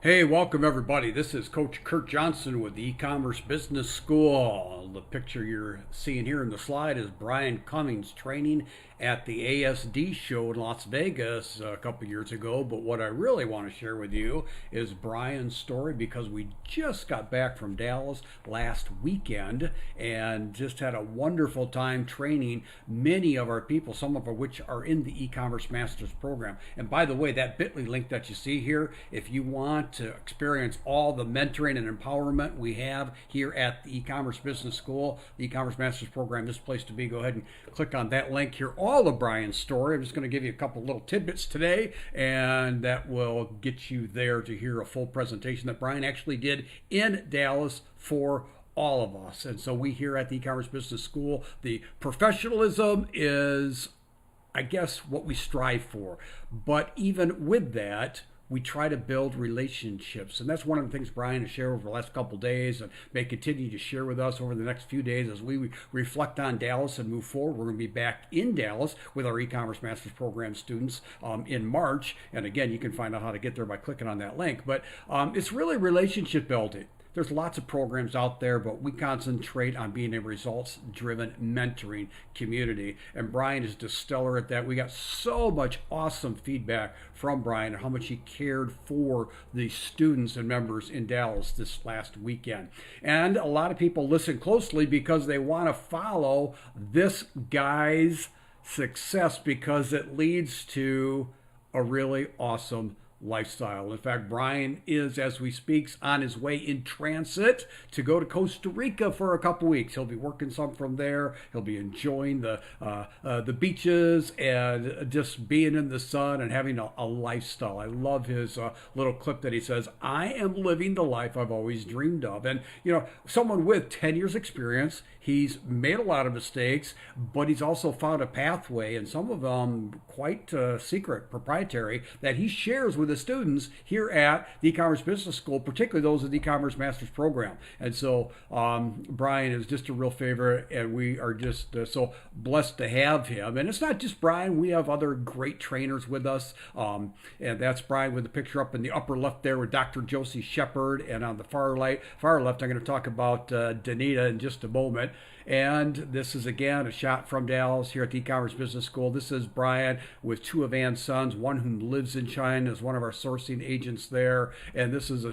Hey, welcome everybody. This is Coach Kurt Johnson with the E-commerce Business School. The picture you're seeing here in the slide is Brian Cummings training at the ASD show in Las Vegas a couple years ago. But what I really want to share with you is Brian's story, because we just got back from Dallas last weekend and just had a wonderful time training many of our people, some of which are in the E-commerce Masters program. And by the way, that bit.ly link that you see here, if you want to experience all the mentoring and empowerment we have here at the E-commerce Business School, the E-commerce Masters program, this place to be. Go ahead and click on that link here. All of Brian's story. I'm just going to give you a couple little tidbits today, and that will get you there to hear a full presentation that Brian actually did in Dallas for all of us. And so we here at the E-commerce Business School, the professionalism is, I guess, what we strive for. But even with that, we try to build relationships. And that's one of the things Brian has shared over the last couple of days and may continue to share with us over the next few days as we reflect on Dallas and move forward. We're going to be back in Dallas with our E-commerce Masters Program students in March. And again, you can find out how to get there by clicking on that link. But it's really relationship building. There's lots of programs out there, but we concentrate on being a results-driven mentoring community. And Brian is just stellar at that. We got so much awesome feedback from Brian and how much he cared for the students and members in Dallas this last weekend. And a lot of people listen closely because they want to follow this guy's success, because it leads to a really awesome lifestyle. In fact, Brian is, as we speak, on his way in transit to go to Costa Rica for a couple weeks. He'll be working some from there. He'll be enjoying the beaches and just being in the sun and having a lifestyle. I love his little clip that he says, "I am living the life I've always dreamed of." And you know, someone with 10 years experience, he's made a lot of mistakes, but he's also found a pathway, and some of them quite secret, proprietary, that he shares with the students here at the E-commerce Business School, particularly those of the E-commerce Masters program. And so Brian is just a real favorite, and we are just so blessed to have him. And it's not just Brian. We have other great trainers with us, and that's Brian with the picture up in the upper left there with Dr. Josie Shepard, and on the far left, I'm going to talk about Danita in just a moment. And this is, again, a shot from Dallas here at the E-commerce Business School. This is Brian with two of Ann's sons, one who lives in China, is one of our sourcing agents there. And this is a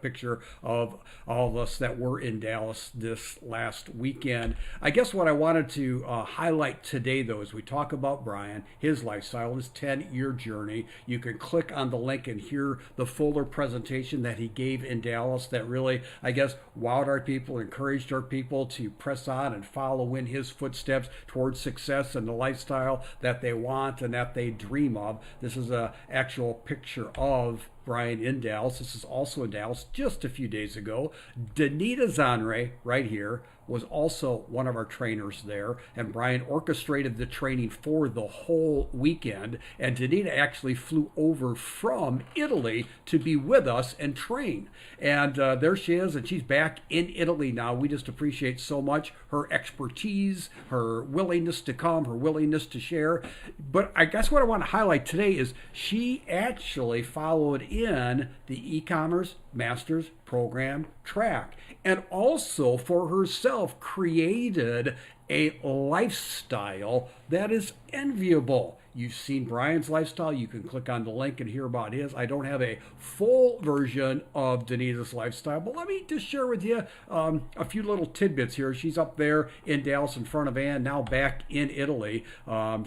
picture of all of us that were in Dallas this last weekend. I guess what I wanted to highlight today, though, as we talk about Brian, his lifestyle, his 10-year journey. You can click on the link and hear the fuller presentation that he gave in Dallas that really, I guess, wowed our people, encouraged our people to press on and follow in his footsteps towards success and the lifestyle that they want and that they dream of. This is an actual picture of Brian in Dallas. This is also in Dallas just a few days ago. Danita Zanre, right here, was also one of our trainers there, and Brian orchestrated the training for the whole weekend. And Danita actually flew over from Italy to be with us and train. And there she is, and she's back in Italy now. We just appreciate so much her expertise, her willingness to come, her willingness to share. But I guess what I want to highlight today is she actually followed in the E-commerce Masters program track, and also for herself created a lifestyle that is enviable. You've seen Brian's lifestyle. You can click on the link and hear about his. I don't have a full version of Danita's lifestyle, but let me just share with you a few little tidbits here. She's up there in Dallas in front of Ann, now back in Italy.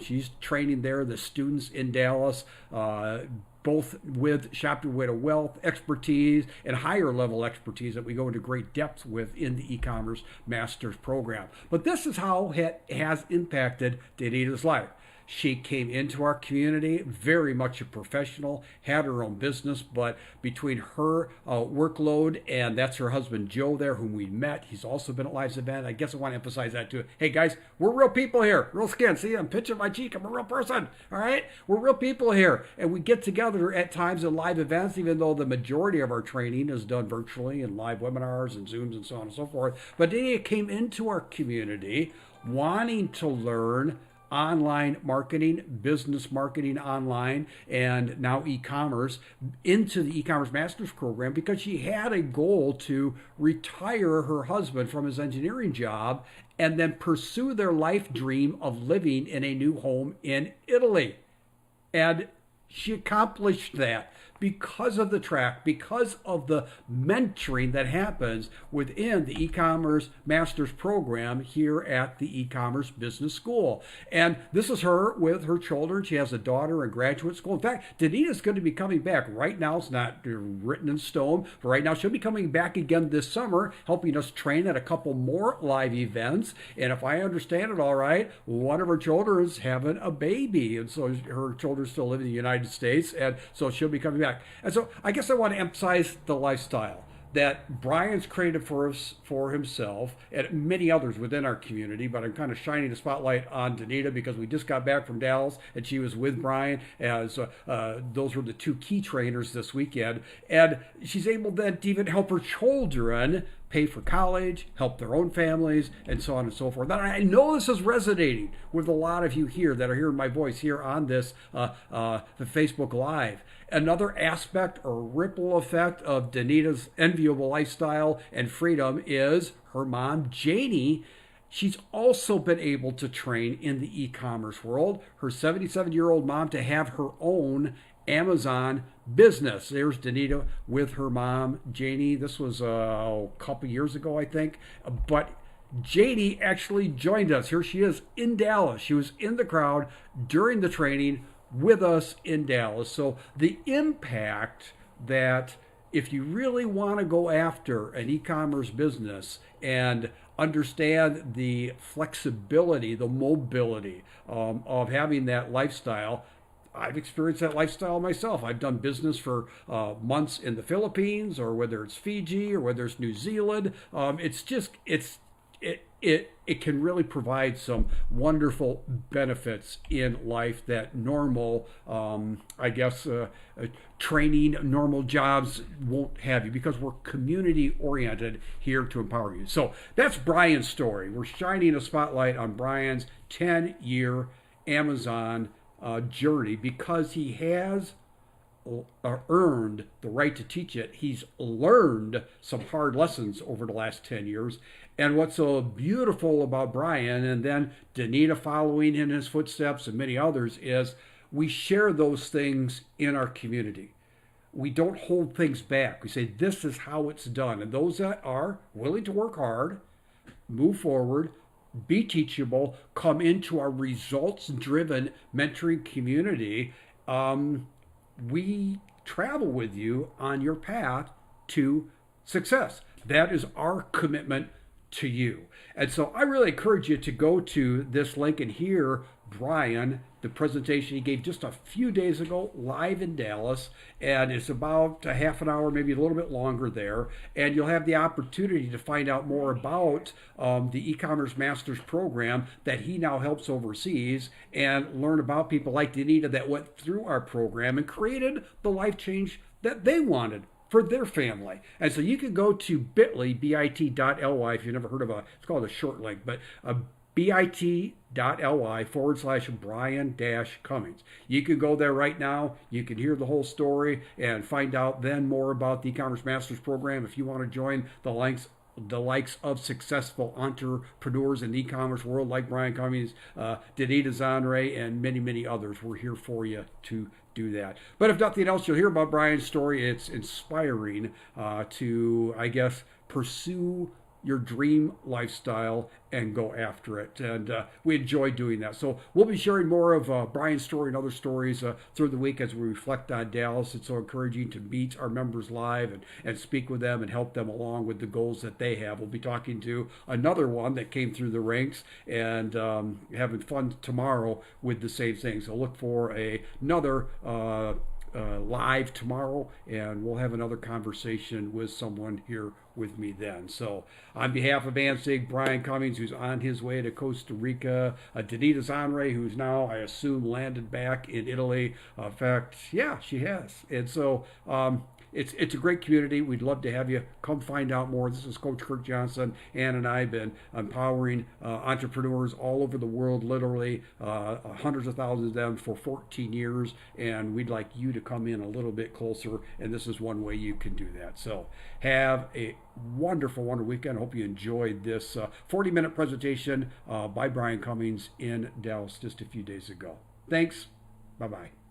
She's training there, the students in Dallas, both with Shopper Way to Wealth expertise and higher level expertise that we go into great depth with in the E-commerce Masters program. But this is how it has impacted Danita's life. She came into our community very much a professional, had her own business, but between her workload, and that's her husband Joe there, whom we met. He's also been at Live's event. I guess I want to emphasize that too. Hey guys, we're real people here. Real skin. See, I'm pinching my cheek. I'm a real person. All right? We're real people here. And we get together at times in live events, even though the majority of our training is done virtually in live webinars and Zooms and so on and so forth. But Danita came into our community wanting to learn online marketing, business marketing online, and now e-commerce into the e-commerce master's program because she had a goal to retire her husband from his engineering job and then pursue their life dream of living in a new home in Italy. And she accomplished that because of the track, because of the mentoring that happens within the e-commerce master's program here at the e-commerce business school. And this is her with her children. She has a daughter in graduate school. In fact, Danita's going to be coming back. Right now, it's not written in stone, but right now she'll be coming back again this summer, helping us train at a couple more live events. And if I understand it all right, one of her children is having a baby. And so her children still live in the United States. And so she'll be coming back. And so I guess I want to emphasize the lifestyle that Brian's created for us, for himself, and many others within our community. But I'm kind of shining the spotlight on Danita because we just got back from Dallas and she was with Brian as those were the two key trainers this weekend. And she's able then to even help her children pay for college, help their own families, and so on and so forth. And I know this is resonating with a lot of you here that are hearing my voice here on this the Facebook Live. Another aspect or ripple effect of Danita's enviable lifestyle and freedom is her mom, Janie. She's also been able to train in the e-commerce world. Her 77-year-old mom to have her own Amazon business. There's Danita with her mom, Janie. This was a couple years ago, I think. But Janie actually joined us. Here she is in Dallas. She was in the crowd during the training with us in Dallas. So the impact that if you really want to go after an e-commerce business and understand the flexibility, the mobility of having that lifestyle, I've experienced that lifestyle myself. I've done business for months in the Philippines, or whether it's Fiji, or whether it's New Zealand. It can really provide some wonderful benefits in life that normal, training, normal jobs won't have you, because we're community oriented here to empower you. So that's Brian's story. We're shining a spotlight on Brian's 10-year Amazon journey because he has earned the right to teach it. He's learned some hard lessons over the last 10 years. And what's so beautiful about Brian, and then Danita following in his footsteps and many others, is we share those things in our community. We don't hold things back. We say, this is how it's done. And those that are willing to work hard, move forward, be teachable, come into our results-driven mentoring community, we travel with you on your path to success. That is our commitment to you. And so I really encourage you to go to this link and hear Brian, the presentation he gave just a few days ago live in Dallas, and it's about a half an hour, maybe a little bit longer there, and you'll have the opportunity to find out more about the e-commerce masters program that he now helps overseas, and learn about people like Danita that went through our program and created the life change that they wanted for their family. And so you can go to bit.ly, bit.ly, if you've never heard of it's called a short link, but bit.ly/Brian-Cummings. You can go there right now. You can hear the whole story and find out then more about the e-commerce masters program. If you want to join the likes of successful entrepreneurs in the e-commerce world like Brian Cummings, Danita Zanre, and many, many others, we're here for you to do that. But if nothing else, you'll hear about Brian's story. It's inspiring to, I guess, pursue your dream lifestyle and go after it. And we enjoy doing that. So we'll be sharing more of Brian's story and other stories through the week as we reflect on Dallas. It's so encouraging to meet our members live and speak with them and help them along with the goals that they have. We'll be talking to another one that came through the ranks and having fun tomorrow with the same thing. So look for another live tomorrow, and we'll have another conversation with someone here with me then. So on behalf of Ansig, Brian Cummings, who's on his way to Costa Rica, Danita Zanre, who's now, I assume, landed back in Italy. In fact, yeah, she has. And so it's a great community. We'd love to have you come find out more. This is Coach Kirk Johnson. Ann and I have been empowering entrepreneurs all over the world, literally hundreds of thousands of them for 14 years, and we'd like you to come in a little bit closer, and this is one way you can do that. So have a wonderful weekend. I hope you enjoyed this 40-minute presentation by Brian Cummings in Dallas just a few days ago. Thanks. Bye-bye.